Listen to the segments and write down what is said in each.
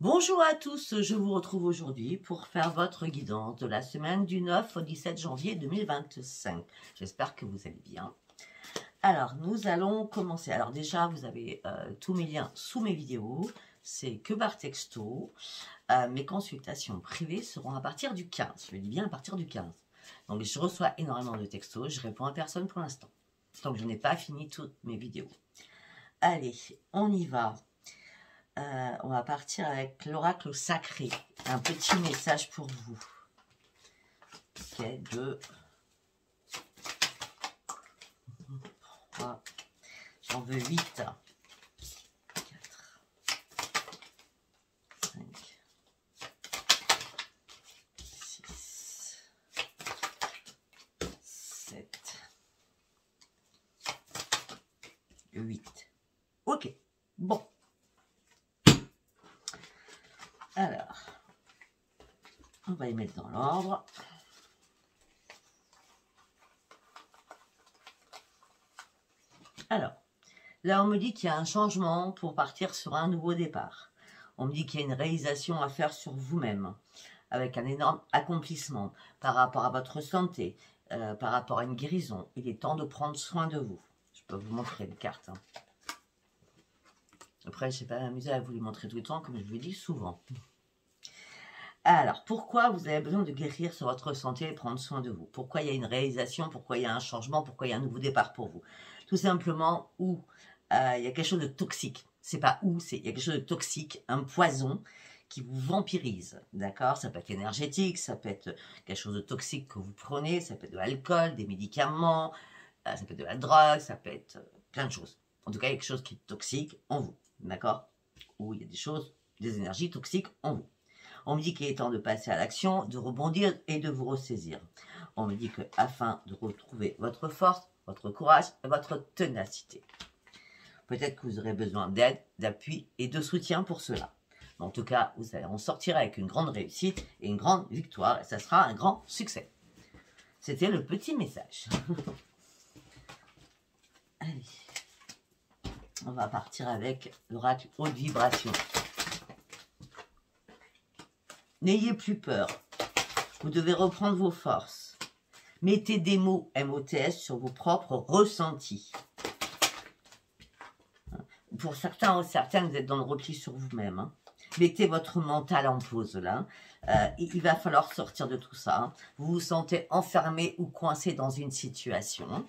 Bonjour à tous, je vous retrouve aujourd'hui pour faire votre guidance de la semaine du 9 au 17 janvier 2025. J'espère que vous allez bien. Alors, nous allons commencer. Alors déjà, vous avez tous mes liens sous mes vidéos. C'est que par texto. Mes consultations privées seront à partir du 15. Je dis bien à partir du 15. Donc, je reçois énormément de textos. Je réponds à personne pour l'instant. Donc, je n'ai pas fini toutes mes vidéos. Allez, on y va. On va partir avec l'oracle sacré. Un petit message pour vous. Ok, 2, 3, j'en veux 8, 4, 5, 6, 7, 8. Ok, bon. Alors, on va les mettre dans l'ordre. Alors, là on me dit qu'il y a un changement pour partir sur un nouveau départ. On me dit qu'il y a une réalisation à faire sur vous-même, avec un énorme accomplissement par rapport à votre santé, par rapport à une guérison. Il est temps de prendre soin de vous. Je peux vous montrer les cartes. Hein. Après, je ne sais pas m'amuser à vous les montrer tout le temps, comme je vous le dis souvent. Alors, pourquoi vous avez besoin de guérir sur votre santé et prendre soin de vous? Pourquoi il y a une réalisation? Pourquoi il y a un changement? Pourquoi il y a un nouveau départ pour vous? Tout simplement où il y a quelque chose de toxique. C'est pas où, il y a quelque chose de toxique, un poison qui vous vampirise. D'accord? Ça peut être énergétique, ça peut être quelque chose de toxique que vous prenez, ça peut être de l'alcool, des médicaments, ça peut être de la drogue, ça peut être plein de choses. En tout cas, il y a quelque chose qui est toxique en vous. D'accord? Ou il y a des choses, des énergies toxiques en vous. On me dit qu'il est temps de passer à l'action, de rebondir et de vous ressaisir. On me dit que afin de retrouver votre force, votre courage et votre ténacité. Peut-être que vous aurez besoin d'aide, d'appui et de soutien pour cela. Mais en tout cas, vous allez en sortir avec une grande réussite et une grande victoire. Et ça sera un grand succès. C'était le petit message. Allez. On va partir avec l'oracle haute vibration. N'ayez plus peur. Vous devez reprendre vos forces. Mettez des mots MOTS sur vos propres ressentis. Pour certains ou certaines, vous êtes dans le repli sur vous-même. Hein. Mettez votre mental en pause là. Il va falloir sortir de tout ça. Hein. Vous vous sentez enfermé ou coincé dans une situation.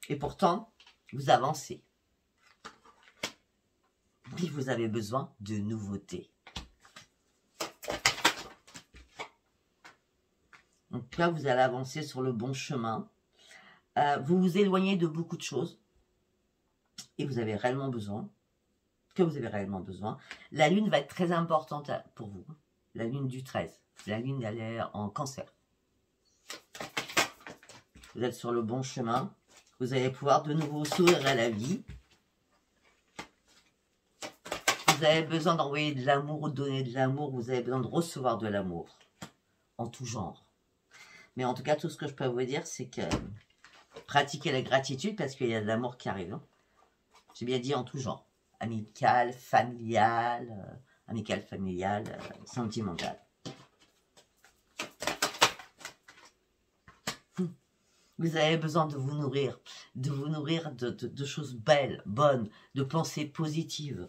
Et pourtant, vous avancez. Puis vous avez besoin de nouveautés. Donc là, vous allez avancer sur le bon chemin. Vous vous éloignez de beaucoup de choses. Et vous avez réellement besoin. La lune va être très importante pour vous. La lune du 13. La lune, elle est en cancer. Vous êtes sur le bon chemin. Vous allez pouvoir de nouveau sourire à la vie. Vous avez besoin d'envoyer de l'amour ou de donner de l'amour. Vous avez besoin de recevoir de l'amour. En tout genre. Mais en tout cas, tout ce que je peux vous dire, c'est que pratiquez la gratitude parce qu'il y a de l'amour qui arrive. Hein. J'ai bien dit en tout genre. Amical, familial, sentimental. Vous avez besoin de vous nourrir. De choses belles, bonnes, de pensées positives.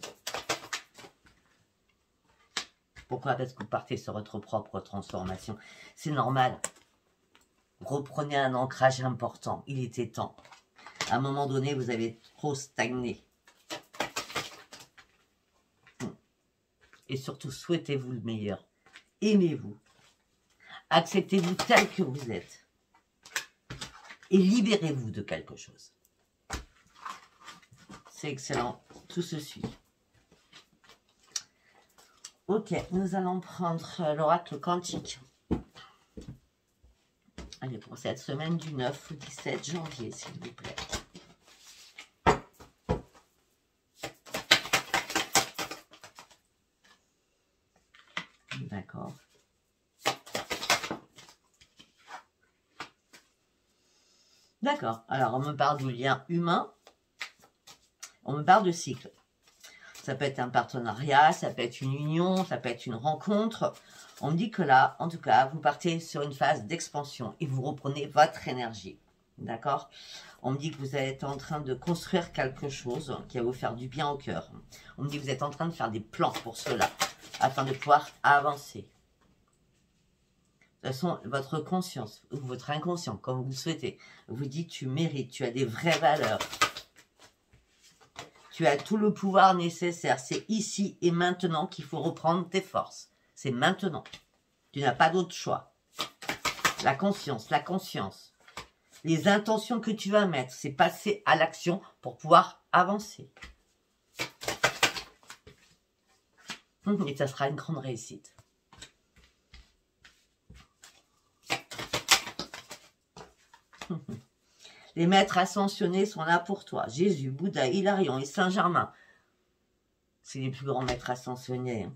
Pourquoi? Parce que vous partez sur votre propre transformation. C'est normal. Reprenez un ancrage important. Il était temps. À un moment donné, vous avez trop stagné. Et surtout, souhaitez-vous le meilleur. Aimez-vous. Acceptez-vous tel que vous êtes. Et libérez-vous de quelque chose. C'est excellent. Tout se suit. Ok, nous allons prendre l'oracle quantique. Allez, pour cette semaine du 9 au 17 janvier, s'il vous plaît. D'accord. D'accord. Alors, on me parle du lien humain. On me parle de cycle. Ça peut être un partenariat, ça peut être une union, ça peut être une rencontre. On me dit que là, en tout cas, vous partez sur une phase d'expansion et vous reprenez votre énergie. D'accord? On me dit que vous êtes en train de construire quelque chose qui va vous faire du bien au cœur. On me dit que vous êtes en train de faire des plans pour cela, afin de pouvoir avancer. De toute façon, votre conscience, ou votre inconscient, comme vous le souhaitez, vous dit tu mérites, tu as des vraies valeurs. Tu as tout le pouvoir nécessaire. C'est ici et maintenant qu'il faut reprendre tes forces. C'est maintenant. Tu n'as pas d'autre choix. La conscience, la conscience. Les intentions que tu vas mettre, c'est passer à l'action pour pouvoir avancer. Et ça sera une grande réussite. Les maîtres ascensionnés sont là pour toi. Jésus, Bouddha, Hilarion et Saint-Germain. C'est les plus grands maîtres ascensionnés.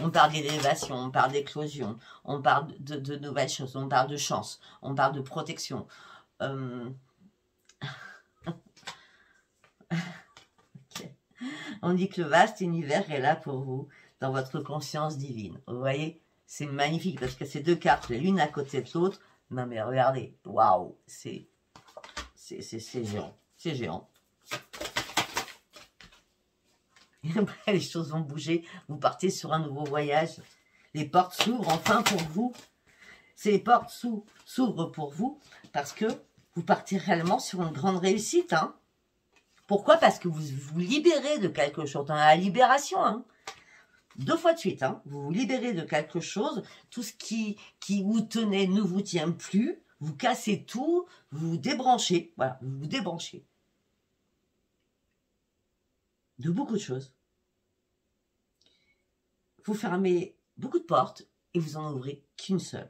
On parle d'élévation, on parle d'éclosion, on parle de nouvelles choses, on parle de chance, on parle de protection. Okay. On dit que le vaste univers est là pour vous, dans votre conscience divine. Vous voyez, c'est magnifique parce que ces deux cartes, l'une à côté de l'autre, non mais regardez, waouh, c'est géant, c'est géant. Et après, les choses vont bouger, vous partez sur un nouveau voyage. Les portes s'ouvrent enfin pour vous. Ces portes s'ouvrent pour vous parce que vous partez réellement sur une grande réussite. Hein. Pourquoi? Parce que vous vous libérez de quelque chose. Dans la libération, hein. 2 fois de suite, hein. Vous vous libérez de quelque chose. Tout ce qui vous tenait ne vous tient plus. Vous cassez tout, vous vous débranchez. Voilà, vous vous débranchez. De beaucoup de choses. Vous fermez beaucoup de portes et vous en ouvrez qu'une seule.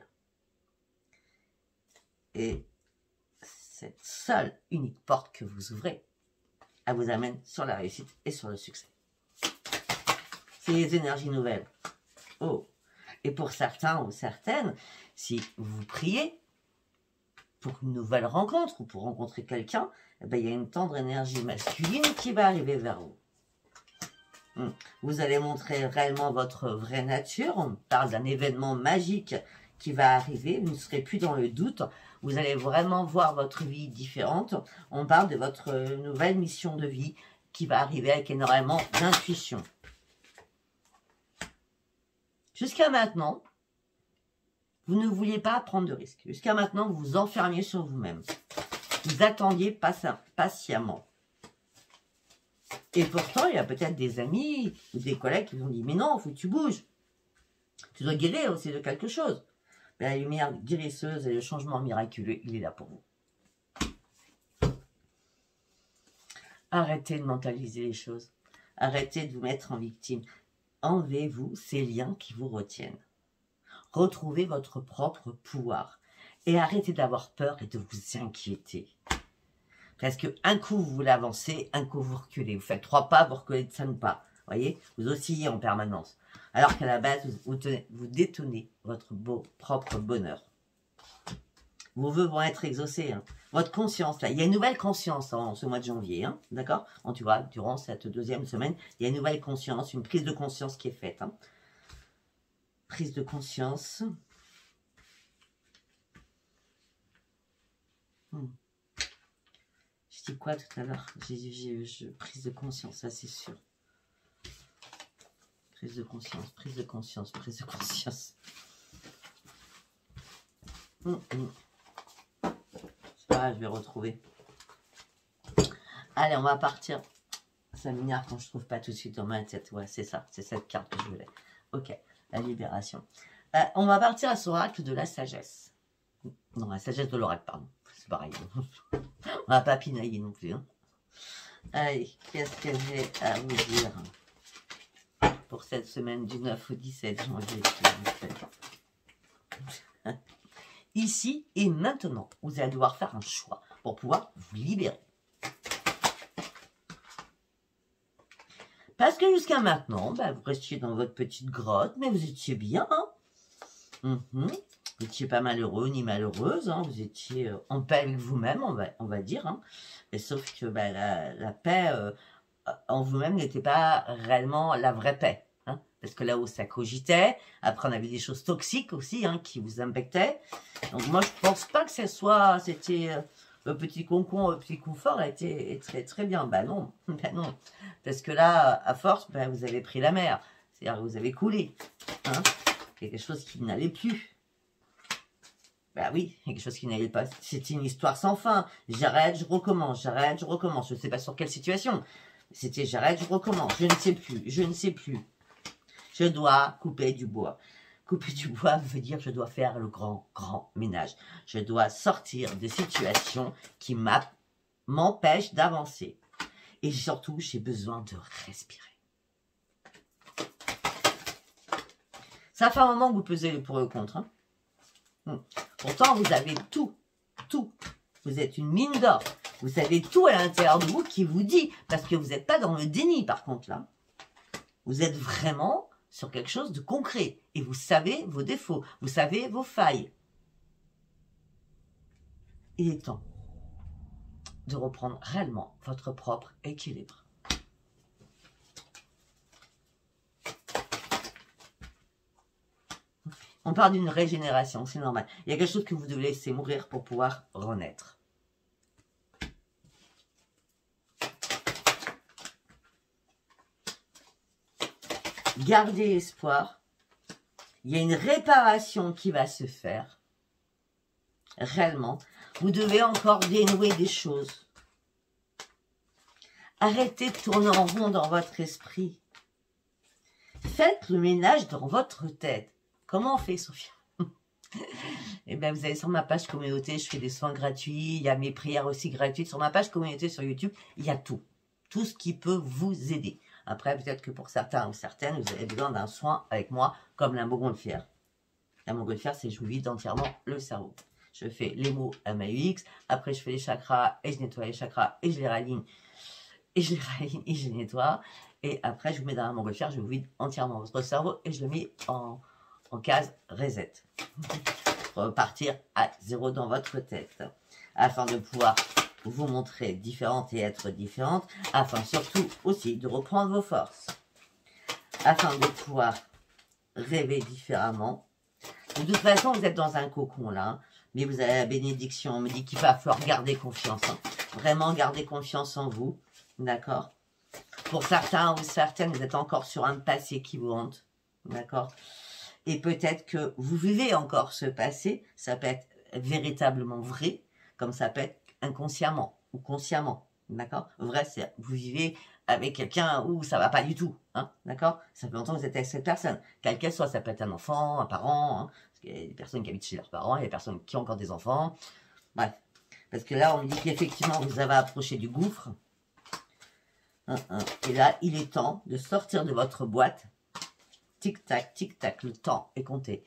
Et cette seule, unique porte que vous ouvrez, elle vous amène sur la réussite et sur le succès. C'est les énergies nouvelles. Oh. Et pour certains ou certaines, si vous priez pour une nouvelle rencontre ou pour rencontrer quelqu'un, eh ben, il y a une tendre énergie masculine qui va arriver vers vous. Vous allez montrer réellement votre vraie nature. On parle d'un événement magique qui va arriver. Vous ne serez plus dans le doute. Vous allez vraiment voir votre vie différente. On parle de votre nouvelle mission de vie qui va arriver avec énormément d'intuition. Jusqu'à maintenant, vous ne vouliez pas prendre de risques. Jusqu'à maintenant, vous vous enfermiez sur vous-même. Vous attendiez patiemment. Et pourtant, il y a peut-être des amis ou des collègues qui vous ont dit « Mais non, il faut que tu bouges. Tu dois guérir aussi de quelque chose. » Mais la lumière guérisseuse et le changement miraculeux, il est là pour vous. Arrêtez de mentaliser les choses. Arrêtez de vous mettre en victime. Enlevez-vous ces liens qui vous retiennent. Retrouvez votre propre pouvoir. Et arrêtez d'avoir peur et de vous inquiéter. Parce qu'un coup, vous voulez avancer, un coup, vous reculez. Vous faites 3 pas, vous reculez de 5 pas. Vous voyez, vous oscillez en permanence. Alors qu'à la base, vous détenez votre propre bonheur. Vos vœux vont être exaucés. Hein. Votre conscience, là, il y a une nouvelle conscience en ce mois de janvier. Hein, d'accord? En tout cas, durant cette 2e semaine, il y a une nouvelle conscience, une prise de conscience qui est faite. Hein. Prise de conscience. Je dis quoi tout à l'heure? Prise de conscience, ça c'est sûr. Prise de conscience, prise de conscience, prise de conscience. C'est pas grave, je vais retrouver. Allez, on va partir. Ça m'énerve quand je trouve pas tout de suite dans ma tête. Ouais, c'est ça, c'est cette carte que je voulais. Ok, la libération. On va partir à ce oracle de la sagesse. Non, la sagesse de l'oracle, pardon. C'est pareil. On va pas pinailler non plus. Hein. Allez, qu'est-ce que j'ai à vous dire pour cette semaine du 9 au 17 janvier. Ici et maintenant, vous allez devoir faire un choix pour pouvoir vous libérer. Parce que jusqu'à maintenant, bah, vous restiez dans votre petite grotte, mais vous étiez bien. Hein. Vous n'étiez pas malheureux ni malheureuse, hein, vous étiez en paix avec vous-même, on va dire. Hein. Et sauf que bah, la paix en vous-même n'était pas réellement la vraie paix. Hein, parce que là-haut, ça cogitait. Après, on avait des choses toxiques aussi hein, qui vous impactaient. Donc moi, je pense pas que c'était le petit concon, le petit confort était très très bien. Bah non, bah non. Parce que là, à force, bah, vous avez pris la mer. C'est-à-dire que vous avez coulé. Hein, quelque chose qui n'allait plus. Bah oui, quelque chose qui n'allait pas. C'était une histoire sans fin. J'arrête, je recommence, j'arrête, je recommence. Je ne sais pas sur quelle situation. C'était j'arrête, je recommence. Je ne sais plus, je ne sais plus. Je dois couper du bois. Couper du bois veut dire que je dois faire le grand, grand ménage. Je dois sortir de situations qui m'empêchent d'avancer. Et surtout, j'ai besoin de respirer. Ça fait un moment que vous pesez le pour et le contre. Hein. Pourtant, vous avez tout. Vous êtes une mine d'or. Vous avez tout à l'intérieur de vous qui vous dit, parce que vous n'êtes pas dans le déni par contre là. Vous êtes vraiment sur quelque chose de concret. Et vous savez vos défauts, vous savez vos failles. Il est temps de reprendre réellement votre propre équilibre. On parle d'une régénération, c'est normal. Il y a quelque chose que vous devez laisser mourir pour pouvoir renaître. Gardez espoir. Il y a une réparation qui va se faire. Réellement. Vous devez encore dénouer des choses. Arrêtez de tourner en rond dans votre esprit. Faites le ménage dans votre tête. Comment on fait, Sophia? Eh bien, vous allez sur ma page communauté, je fais des soins gratuits, il y a mes prières aussi gratuites. Sur ma page communauté sur YouTube, il y a tout. Tout ce qui peut vous aider. Après, peut-être que pour certains ou certaines, vous avez besoin d'un soin avec moi, comme la montgolfière. La montgolfière, c'est je vous vide entièrement le cerveau. Je fais les mots MAUX, après je fais les chakras, et je nettoie les chakras, et je les raligne, et je les nettoie. Et après, je vous mets dans la montgolfière, je vous vide entièrement votre cerveau, et je le mets en case reset. Repartir à zéro dans votre tête. Afin de pouvoir vous montrer différente et être différente. Afin surtout aussi de reprendre vos forces. Afin de pouvoir rêver différemment. De toute façon, vous êtes dans un cocon là. Hein, mais vous avez la bénédiction. On me dit qu'il va falloir garder confiance. Hein. Vraiment garder confiance en vous. D'accord? Pour certains ou certaines, vous êtes encore sur un passé qui vous hante. D'accord? Et peut-être que vous vivez encore ce passé, ça peut être véritablement vrai, comme ça peut être inconsciemment ou consciemment, d'accord? Vrai, c'est vous vivez avec quelqu'un où ça va pas du tout, hein, d'accord? Ça fait longtemps que vous êtes avec cette personne, quelle qu'elle soit, ça peut être un enfant, un parent, hein, parce qu'il y a des personnes qui habitent chez leurs parents, il y a des personnes qui ont encore des enfants, bref. Parce que là, on me dit qu'effectivement, vous avez approché du gouffre, et là, il est temps de sortir de votre boîte. Tic-tac, le temps est compté.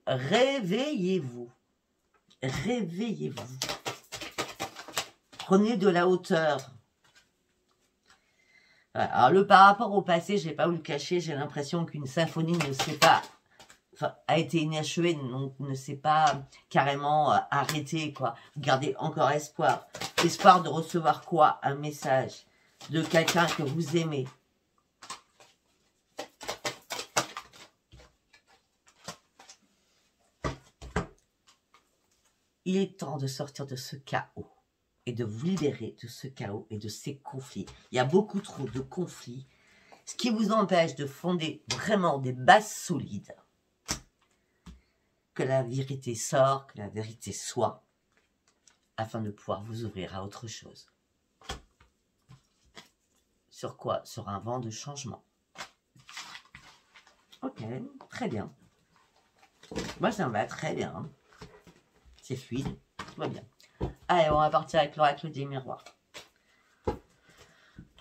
Réveillez-vous. Réveillez-vous. Prenez de la hauteur. Voilà. Alors, par rapport au passé, je ne vais pas vous le cacher, j'ai l'impression qu'une symphonie ne s'est pas... Enfin, a été inachevée, donc ne s'est pas carrément arrêtée, quoi. Vous gardez encore espoir. Espoir de recevoir quoi? Un message de quelqu'un que vous aimez. Il est temps de sortir de ce chaos et de vous libérer de ce chaos et de ces conflits. Il y a beaucoup trop de conflits, ce qui vous empêche de fonder vraiment des bases solides. Que la vérité sorte, que la vérité soit, afin de pouvoir vous ouvrir à autre chose. Sur quoi? Sur un vent de changement. Ok, très bien. Moi, ça me va très bien. Hein. C'est fluide, tout va bien. Allez, on va partir avec l'oracle des miroirs. Pour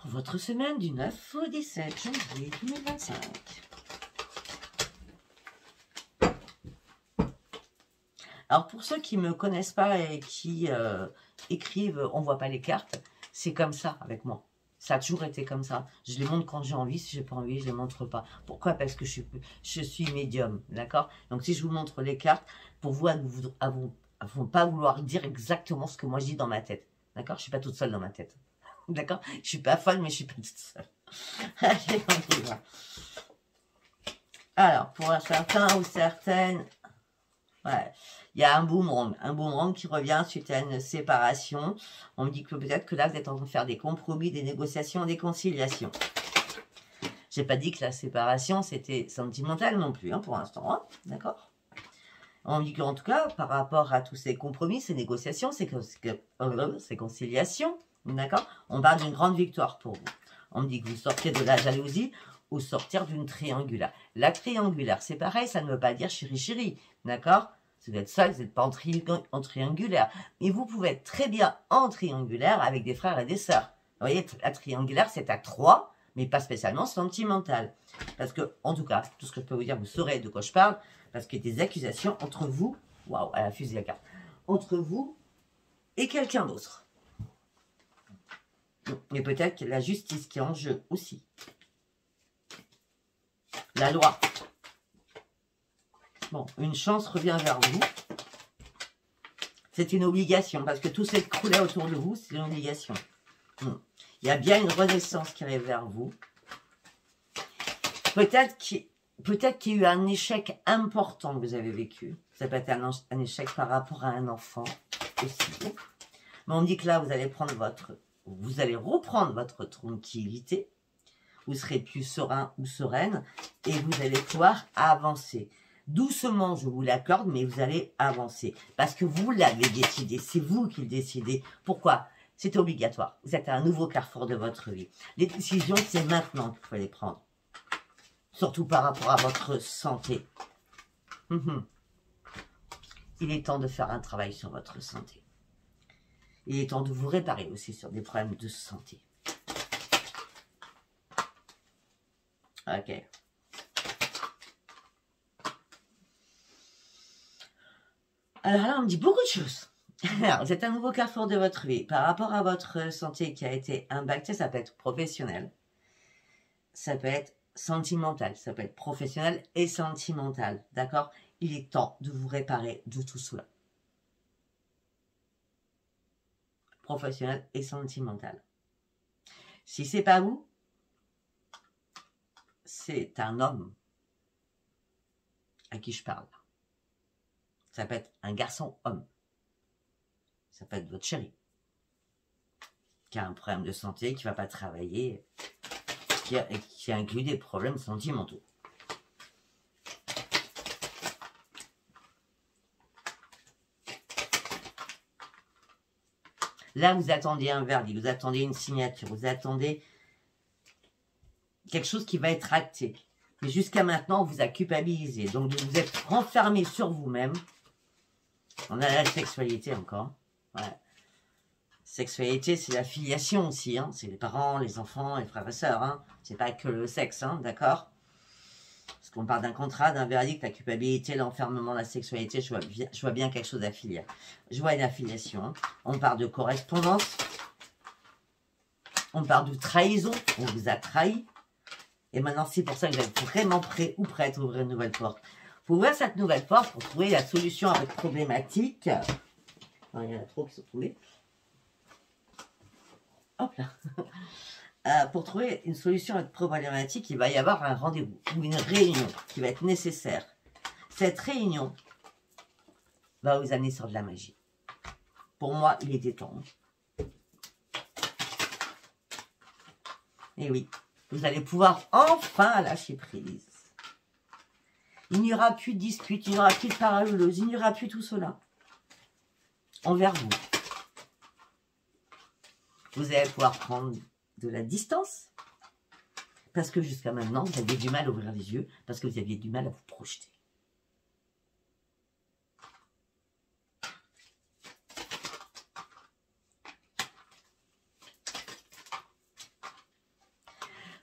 votre semaine du 9 au 17 janvier 2025. Alors, pour ceux qui ne me connaissent pas et qui écrivent « on ne voit pas les cartes », c'est comme ça avec moi. Ça a toujours été comme ça. Je les montre quand j'ai envie. Si j'ai pas envie, je les montre pas. Pourquoi? Parce que je suis médium. D'accord? Donc, si je vous montre les cartes, pour vous, elles ne vont pas vouloir dire exactement ce que moi je dis dans ma tête. D'accord? Je suis pas toute seule dans ma tête. D'accord? Je suis pas folle, mais je suis pas toute seule. Allez, on y va. Alors, pour certains ou certaines, ouais, il y a un boomerang qui revient suite à une séparation. On me dit que peut-être que là, vous êtes en train de faire des compromis, des négociations, des conciliations. J'ai pas dit que la séparation, c'était sentimental non plus, hein, pour l'instant, hein, d'accord? On me dit qu'en tout cas, par rapport à tous ces compromis, ces négociations, ces conciliations, d'accord? On parle d'une grande victoire pour vous. On me dit que vous sortez de la jalousie ou sortir d'une triangulaire. La triangulaire, c'est pareil, ça ne veut pas dire chéri, d'accord? Si vous êtes seul, vous n'êtes pas en triangulaire. Mais vous pouvez être très bien en triangulaire avec des frères et des sœurs. Vous voyez, la triangulaire, c'est à 3, mais pas spécialement sentimental. Parce que, en tout cas, tout ce que je peux vous dire, vous saurez de quoi je parle, parce qu'il y a des accusations entre vous, waouh, elle a fusé la carte, entre vous et quelqu'un d'autre. Mais peut-être que la justice qui est en jeu aussi. La loi. Bon, une chance revient vers vous. C'est une obligation, parce que tout s'écroulait autour de vous, c'est une obligation. Il y a bien une renaissance qui arrive vers vous. Peut-être qu'il y a eu un échec important que vous avez vécu. Ça peut être un échec par rapport à un enfant aussi. Mais on dit que là, vous allez reprendre votre tranquillité. Vous serez plus serein ou sereine et vous allez pouvoir avancer. Doucement, je vous l'accorde, mais vous allez avancer. Parce que vous l'avez décidé, c'est vous qui le décidez. Pourquoi? C'est obligatoire. Vous êtes à un nouveau carrefour de votre vie. Les décisions, c'est maintenant qu'il faut les prendre. Surtout par rapport à votre santé. Il est temps de faire un travail sur votre santé. Il est temps de vous réparer aussi sur des problèmes de santé. Ok. Alors là, on me dit beaucoup de choses. Alors, vous êtes un nouveau carrefour de votre vie. Par rapport à votre santé qui a été impactée, ça peut être professionnel. Ça peut être sentimental. Ça peut être professionnel et sentimental. D'accord? Il est temps de vous réparer de tout cela. Professionnel et sentimental. Si c'est pas vous, c'est un homme à qui je parle. Ça peut être un garçon-homme. Ça peut être votre chéri qui a un problème de santé, qui ne va pas travailler, qui inclut des problèmes sentimentaux. Là, vous attendiez un verdict, vous attendez une signature, vous attendez quelque chose qui va être acté. Mais jusqu'à maintenant, on vous a culpabilisé. Donc, vous êtes renfermé sur vous-même. On a la sexualité encore. Ouais. Sexualité, c'est la filiation aussi. Hein. C'est les parents, les enfants, les frères et sœurs. Hein. C'est pas que le sexe, hein, d'accord? Parce qu'on parle d'un contrat, d'un verdict, la culpabilité, l'enfermement, la sexualité. Je vois bien quelque chose d'affilié. Je vois une affiliation. Hein. On parle de correspondance. On parle de trahison. On vous a trahi. Et maintenant, c'est pour ça que vous êtes vraiment prêt ou prête à ouvrir une nouvelle porte. Pour ouvrir cette nouvelle porte, pour trouver la solution à votre problématique. Alors, il y en a trop qui sont trouvés. Hop là. Pour trouver une solution à votre problématique, il va y avoir un rendez-vous ou une réunion qui va être nécessaire. Cette réunion va vous amener sur de la magie. Pour moi, il était temps. Et oui. Vous allez pouvoir enfin lâcher prise. Il n'y aura plus de dispute, il n'y aura plus de paralleuse, il n'y aura plus tout cela envers vous. Vous allez pouvoir prendre de la distance parce que jusqu'à maintenant, vous aviez du mal à ouvrir les yeux parce que vous aviez du mal à vous projeter.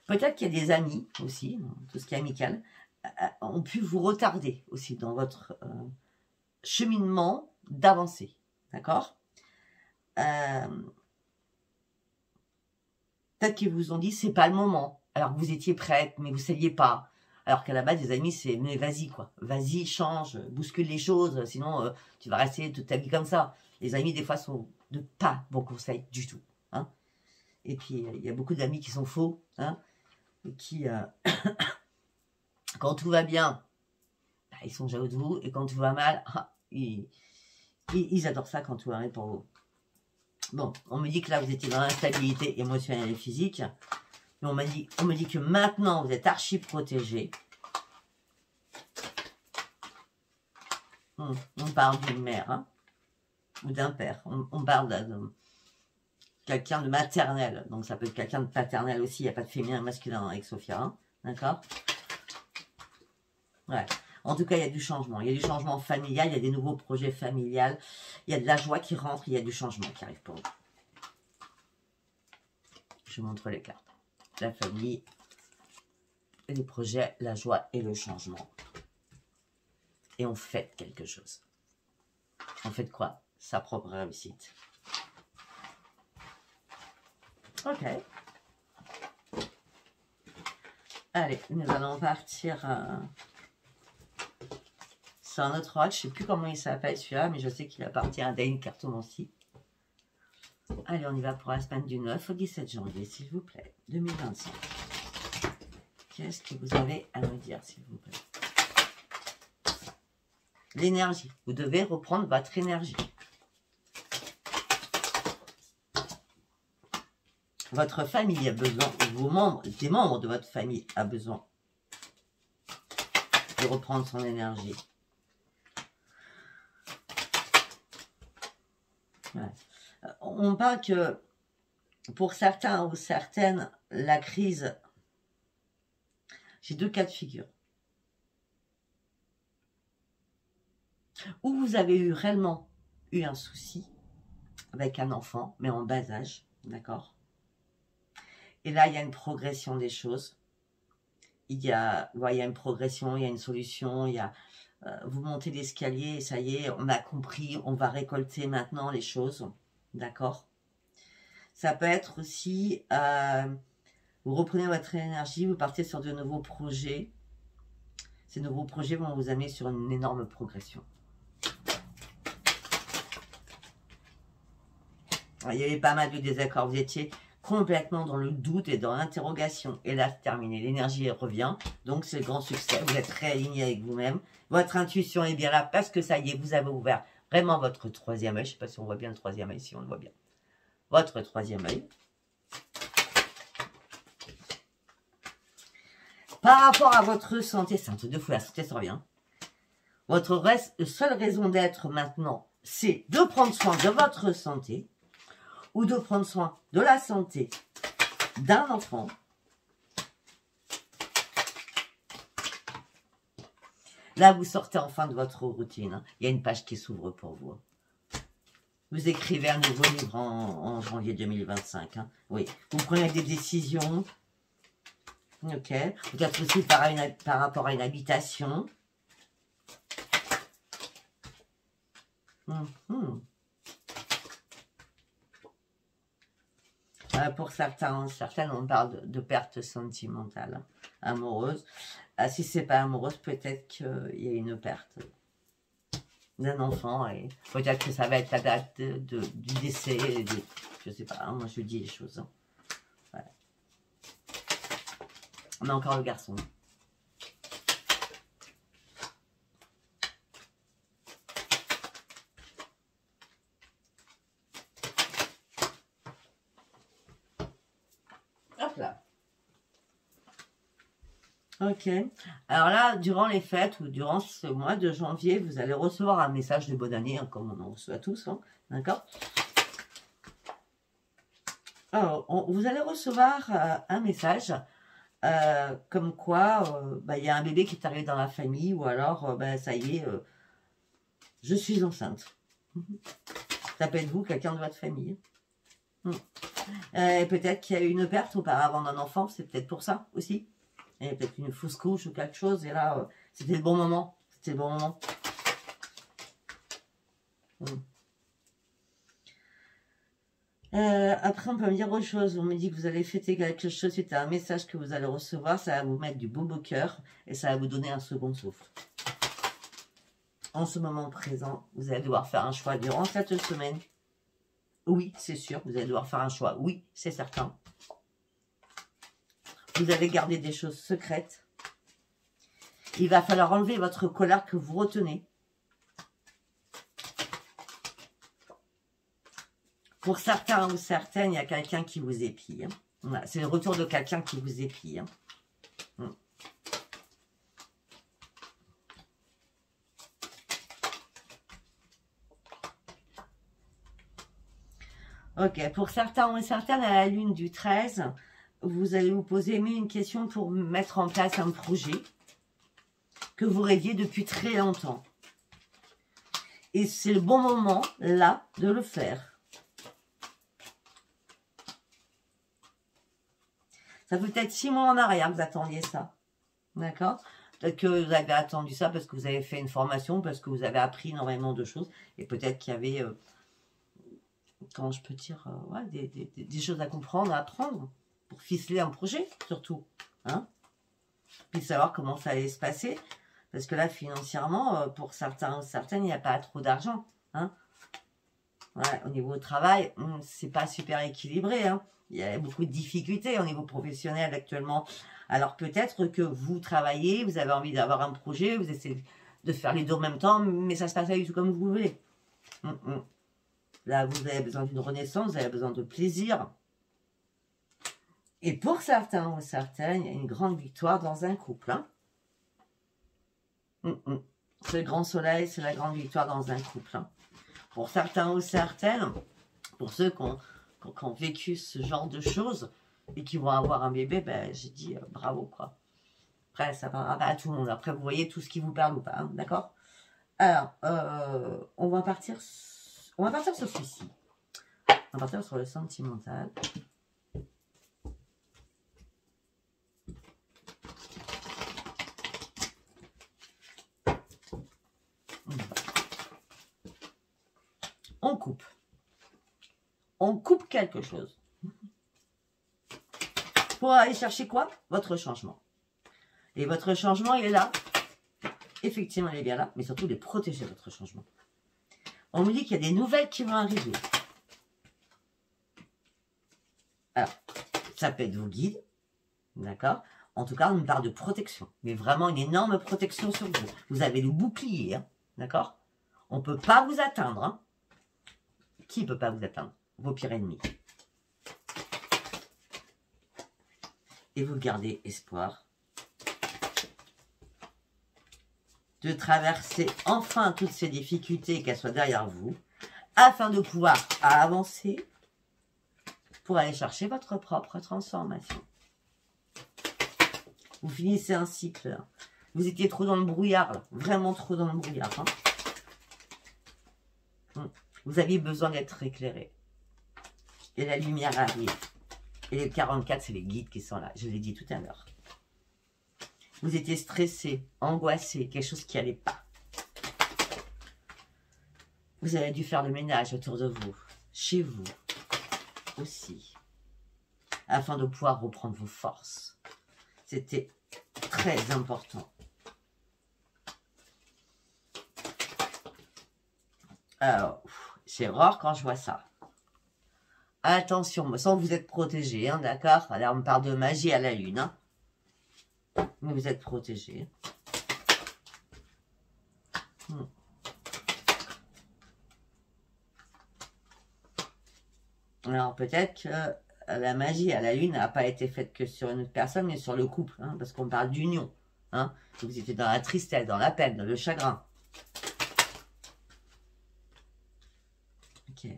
Peut-être qu'il y a des amis aussi, tout ce qui est amical, ont pu vous retarder aussi dans votre cheminement d'avancée. D'accord? Peut-être qu'ils vous ont dit, c'est pas le moment. Alors que vous étiez prête, mais vous ne saviez pas. Alors qu'à la base, les amis, c'est, mais vas-y, quoi. Vas-y, change, bouscule les choses. Sinon, tu vas rester toute ta vie comme ça. Les amis, des fois, sont de pas bons conseils du tout. Hein. Et puis, il y a beaucoup d'amis qui sont faux. Hein, et qui, quand tout va bien, bah, ils sont jaloux de vous. Et quand tout va mal, ils adorent ça quand tout va mal pour vous. Bon, on me dit que là, vous étiez dans l'instabilité émotionnelle et physique. Mais on me dit que maintenant, vous êtes archi protégé. On parle d'une mère, hein, ou d'un père. On parle de quelqu'un de maternel. Donc, ça peut être quelqu'un de paternel aussi. Il n'y a pas de féminin et masculin avec Sophia. Hein, d'accord? Ouais. En tout cas, il y a du changement. Il y a du changement familial. Il y a des nouveaux projets familiales. Il y a de la joie qui rentre. Il y a du changement qui arrive pour vous. Je vous montre les cartes. La famille, les projets, la joie et le changement. Et on fait quelque chose. On fait quoi? Sa propre réussite. Ok. Allez, nous allons partir sur un autre rock. Je ne sais plus comment il s'appelle celui-là, mais je sais qu'il appartient à Dane Cartomancy. Allez, on y va pour la semaine du 9 au 17 janvier, s'il vous plaît, 2025. Qu'est-ce que vous avez à me dire, s'il vous plaît? L'énergie. Vous devez reprendre votre énergie. Votre famille a besoin, vos membres, des membres de votre famille a besoin de reprendre son énergie. Ouais. On parle que pour certains ou certaines, la crise, j'ai deux cas de figure. Où vous avez réellement eu un souci avec un enfant, mais en bas âge, d'accord? Et là, il y a une progression des choses. Il y a une progression, il y a une solution, il y a... vous montez l'escalier, ça y est, on a compris, on va récolter maintenant les choses, d'accord? Ça peut être aussi, vous reprenez votre énergie, vous partez sur de nouveaux projets. Ces nouveaux projets vont vous amener sur une énorme progression. Il y avait pas mal de désaccords, vous étiez complètement dans le doute et dans l'interrogation. Et là, c'est terminé, l'énergie revient, donc c'est le grand succès, vous êtes réaligné avec vous-même. Votre intuition est bien là parce que ça y est, vous avez ouvert vraiment votre troisième œil. Je ne sais pas si on voit bien le troisième œil, si on le voit bien. Votre troisième œil. Par rapport à votre santé, c'est un truc de fou, la santé ça revient. Votre seule raison d'être maintenant, c'est de prendre soin de votre santé ou de prendre soin de la santé d'un enfant. Là, vous sortez enfin de votre routine. Hein. Il y a une page qui s'ouvre pour vous. Vous écrivez un nouveau livre en janvier 2025. Hein. Oui, vous prenez des décisions. Ok. Peut-être aussi par rapport à une habitation. Pour certaines, on parle de perte sentimentale, hein, amoureuse. Si c'est pas amoureuse, peut-être qu'il y a une perte d'un enfant et peut-être que ça va être la date du décès. Je sais pas, hein, moi je dis les choses. Hein. Voilà. On a encore le garçon. Hop là. Ok. Alors là, durant les fêtes ou durant ce mois de janvier, vous allez recevoir un message de bonne année, hein, comme on en reçoit tous. Hein, d'accord? Alors, vous allez recevoir un message comme quoi il y a un bébé qui est arrivé dans la famille ou alors, ça y est, je suis enceinte. Ça peut être vous, quelqu'un de votre famille. Peut-être qu'il y a eu une perte auparavant d'un enfant, c'est peut-être pour ça aussi. Il y a peut-être une fausse couche ou quelque chose, et là, c'était le bon moment. C'était le bon moment. Après, on peut me dire autre chose. On me dit que vous allez fêter quelque chose suite à un message que vous allez recevoir. Ça va vous mettre du beau cœur et ça va vous donner un second souffle. En ce moment présent, vous allez devoir faire un choix durant cette semaine. Oui, c'est sûr, vous allez devoir faire un choix. Oui, c'est certain. Vous allez garder des choses secrètes. Il va falloir enlever votre colère que vous retenez. Pour certains ou certaines, il y a quelqu'un qui vous épie. Hein. C'est le retour de quelqu'un qui vous épie. Hein. Ok, pour certains ou certaines, à la lune du 13, vous allez vous poser une question pour mettre en place un projet que vous rêviez depuis très longtemps. Et c'est le bon moment, là, de le faire. Ça peut être 6 mois en arrière que vous attendiez ça. D'accord? Peut-être que vous avez attendu ça parce que vous avez fait une formation, parce que vous avez appris énormément de choses. Et peut-être qu'il y avait, comment je peux dire, ouais, des choses à comprendre, à apprendre. Pour ficeler un projet, surtout. Hein? Puis savoir comment ça allait se passer. Parce que là, financièrement, pour certains ou certaines, il n'y a pas trop d'argent. Hein? Ouais, au niveau du travail, c'est pas super équilibré. Hein? Il y a beaucoup de difficultés au niveau professionnel actuellement. Alors peut-être que vous travaillez, vous avez envie d'avoir un projet, vous essayez de faire les deux en même temps, mais ça se passe pas du tout comme vous voulez. Là, vous avez besoin d'une renaissance, vous avez besoin de plaisir. Et pour certains ou certaines, il y a une grande victoire dans un couple. Hein. C'est le grand soleil, c'est la grande victoire dans un couple. Hein. Pour certains ou certaines, pour ceux qui ont vécu ce genre de choses et qui vont avoir un bébé, ben, j'ai dit bravo, quoi. Après, ça parlera pas à tout le monde. Après, vous voyez tout ce qui vous parle ou pas, hein, d'accord? Alors, on va partir sur celui-ci. On va partir sur le sentimental. On coupe. On coupe quelque chose. Pour aller chercher quoi? Votre changement. Et votre changement, il est là. Effectivement, il est bien là. Mais surtout, de protéger votre changement. On me dit qu'il y a des nouvelles qui vont arriver. Alors, ça peut être vos guides. D'accord? En tout cas, on parle de protection. Mais vraiment une énorme protection sur vous. Vous avez le bouclier. Hein, d'accord? On ne peut pas vous atteindre. Hein. Qui ne peut pas vous atteindre? Vos pires ennemis. Et vous gardez espoir de traverser enfin toutes ces difficultés, qu'elles soient derrière vous, afin de pouvoir avancer pour aller chercher votre propre transformation. Vous finissez un cycle. Là. Vous étiez trop dans le brouillard, là. Vraiment trop dans le brouillard. Hein. Vous aviez besoin d'être éclairé. Et la lumière arrive. Et les 44, c'est les guides qui sont là. Je l'ai dit tout à l'heure. Vous étiez stressé, angoissé, quelque chose qui n'allait pas. Vous avez dû faire le ménage autour de vous, chez vous aussi, afin de pouvoir reprendre vos forces. C'était très important. Alors, j'ai horreur quand je vois ça. Attention, sans vous êtes protégé, hein, d'accord? Là, on me parle de magie à la lune. Hein. Mais vous êtes protégé. Alors, peut-être que la magie à la lune n'a pas été faite que sur une personne, mais sur le couple. Hein, parce qu'on parle d'union. Hein. Vous étiez dans la tristesse, dans la peine, dans le chagrin. Ok.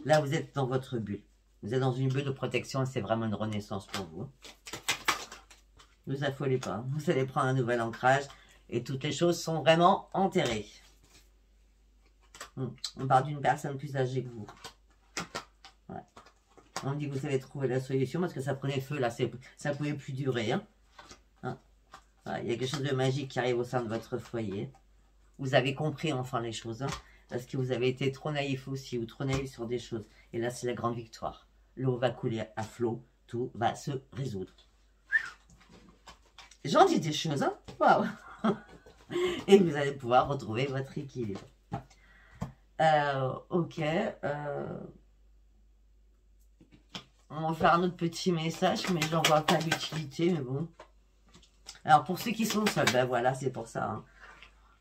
Là, vous êtes dans votre bulle. Vous êtes dans une bulle de protection et c'est vraiment une renaissance pour vous. Ne vous affolez pas. Vous allez prendre un nouvel ancrage et toutes les choses sont vraiment enterrées. On parle d'une personne plus âgée que vous. Ouais. On dit que vous avez trouvé la solution parce que ça prenait feu là. Ça ne pouvait plus durer. Hein. Ouais, il y a quelque chose de magique qui arrive au sein de votre foyer. Vous avez compris enfin les choses. Hein. Parce que vous avez été trop naïf aussi, ou trop naïf sur des choses. Et là, c'est la grande victoire. L'eau va couler à flot, tout va se résoudre. J'en dis des choses, hein. Waouh. Et vous allez pouvoir retrouver votre équilibre. Ok. On va faire un autre petit message, mais j'en vois pas l'utilité, mais bon. Alors, pour ceux qui sont seuls, ben voilà, c'est pour ça. Hein.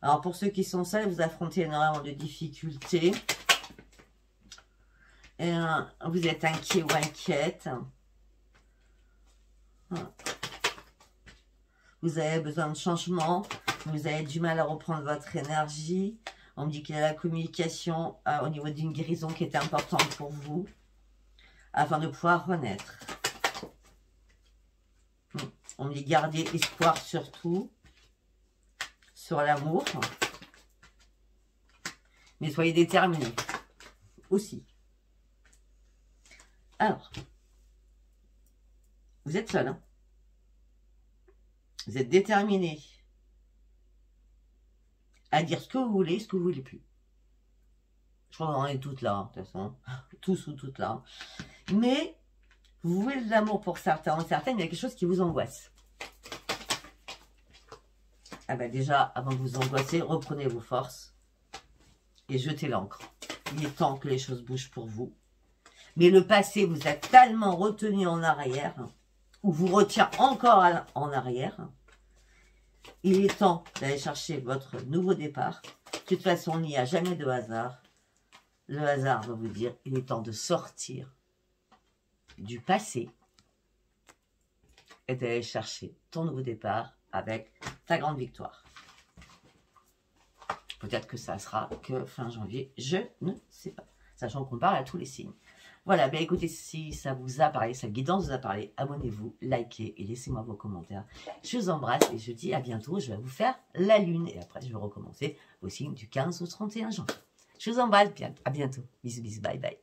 Alors, pour ceux qui sont seuls, vous affrontez énormément de difficultés. Et, vous êtes inquiet ou inquiète. Vous avez besoin de changement. Vous avez du mal à reprendre votre énergie. On me dit qu'il y a la communication au niveau d'une guérison qui est importante pour vous. Afin de pouvoir renaître. On me dit garder espoir surtout. Sur l'amour. Mais soyez déterminés. Aussi. Alors. Vous êtes seul, hein? Vous êtes déterminé à dire ce que vous voulez, ce que vous voulez plus. Je crois qu'on est toutes là, hein, de toute façon. Tous ou toutes là. Mais, vous voulez de l'amour pour certains ou certaines, il y a quelque chose qui vous angoisse. Ah ben déjà, avant de vous angoisser, reprenez vos forces et jetez l'encre. Il est temps que les choses bougent pour vous. Mais le passé vous a tellement retenu en arrière, ou vous retient encore en arrière. Il est temps d'aller chercher votre nouveau départ. De toute façon, il n'y a jamais de hasard. Le hasard va vous dire, il est temps de sortir du passé et d'aller chercher ton nouveau départ avec ta grande victoire. Peut-être que ça sera que fin janvier, je ne sais pas. Sachant qu'on parle à tous les signes. Voilà, ben écoutez, si ça vous a parlé, sa guidance vous a parlé, abonnez-vous, likez et laissez-moi vos commentaires. Je vous embrasse et je vous dis à bientôt. Je vais vous faire la lune et après je vais recommencer au signe du 15 au 31 janvier. Je vous embrasse, à bientôt. Bisous, bisous, bye bye.